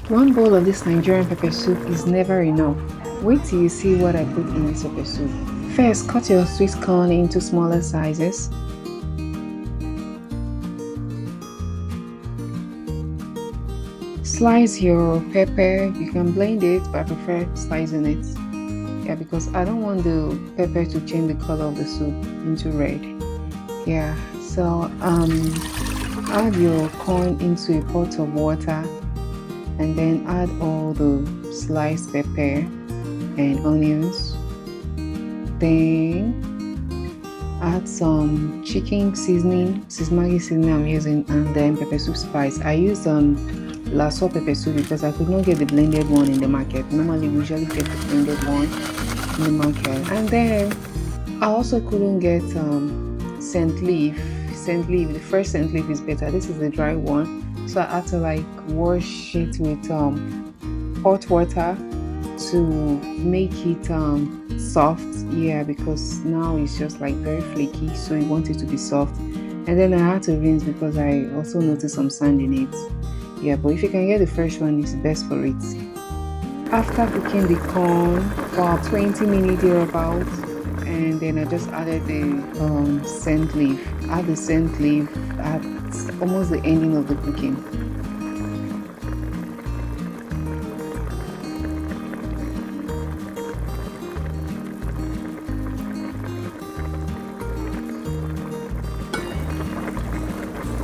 One bowl of this Nigerian pepper soup is never enough. Wait till you see what I put in this pepper soup. First, cut your sweet corn into smaller sizes. Slice your pepper. You can blend it, but I prefer slicing it. Yeah, because I don't want the pepper to change the color of the soup into red. Yeah, so add your corn into a pot of water and then add all the sliced pepper and onions. Then add some chicken seasoning, this is Maggi seasoning I'm using, and then pepper soup spice. I use lasso pepper soup because I could not get the blended one in the market. Normally we usually get the blended one in the market. And then I also couldn't get Scentleaf. Scentleaf, the fresh Scentleaf is better. This is the dry one. So I had to like wash it with hot water to make it soft. Yeah, because now it's just like very flaky, so you want it to be soft. And then I had to rinse because I also noticed some sand in it. Yeah, but if you can get the fresh one, it's best for it. After cooking the corn for 20 minutes thereabout, and then I just added the scent leaf. Add the scent leaf at almost the ending of the cooking.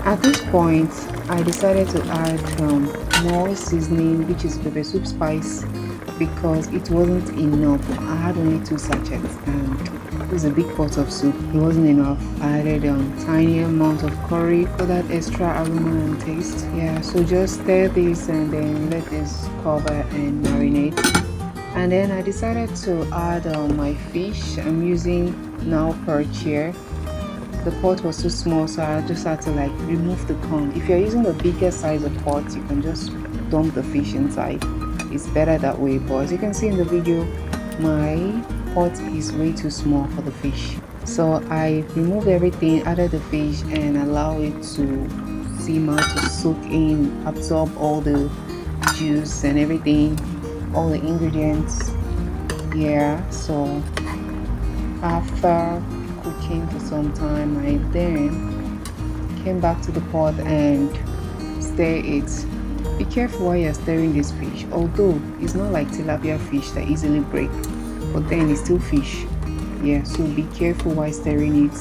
At this point, I decided to add more seasoning, which is pepper soup spice, because it wasn't enough. I had only 2 sachets, and it was a big pot of soup. It wasn't enough. I added a tiny amount of curry for that extra aroma and taste. Yeah, so just stir this and then let this cover and marinate. And then I decided to add my fish. I'm using Nile Perch here. The pot was too small, so I just had to like remove the corn. If you're using the bigger size of pot, you can just dump the fish inside. It's better that way, but as you can see in the video, my pot is way too small for the fish. So I removed everything, added the fish, and allow it to simmer, to soak in, absorb all the juice and everything, all the ingredients. Yeah, so after cooking for some time, I then came back to the pot and stir it. Be careful while you're stirring this fish, although it's not like tilapia fish that easily break, but then it's still fish. Yeah, so be careful while stirring it.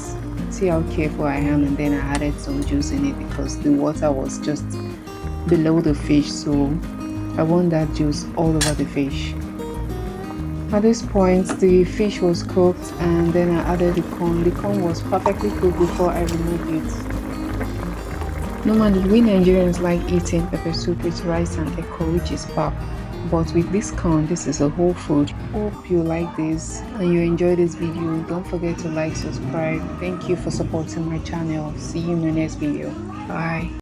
See how careful I am. And then I added some juice in it because the water was just below the fish, so I want that juice all over the fish. At this point, the fish was cooked, and then I added the corn. The corn was perfectly cooked before I removed it. Normally, we Nigerians like eating pepper soup with rice and eko, which is pap. But with this corn, this is a whole food. Hope you like this and you enjoy this video. Don't forget to like, subscribe. Thank you for supporting my channel. See you in the next video. Bye.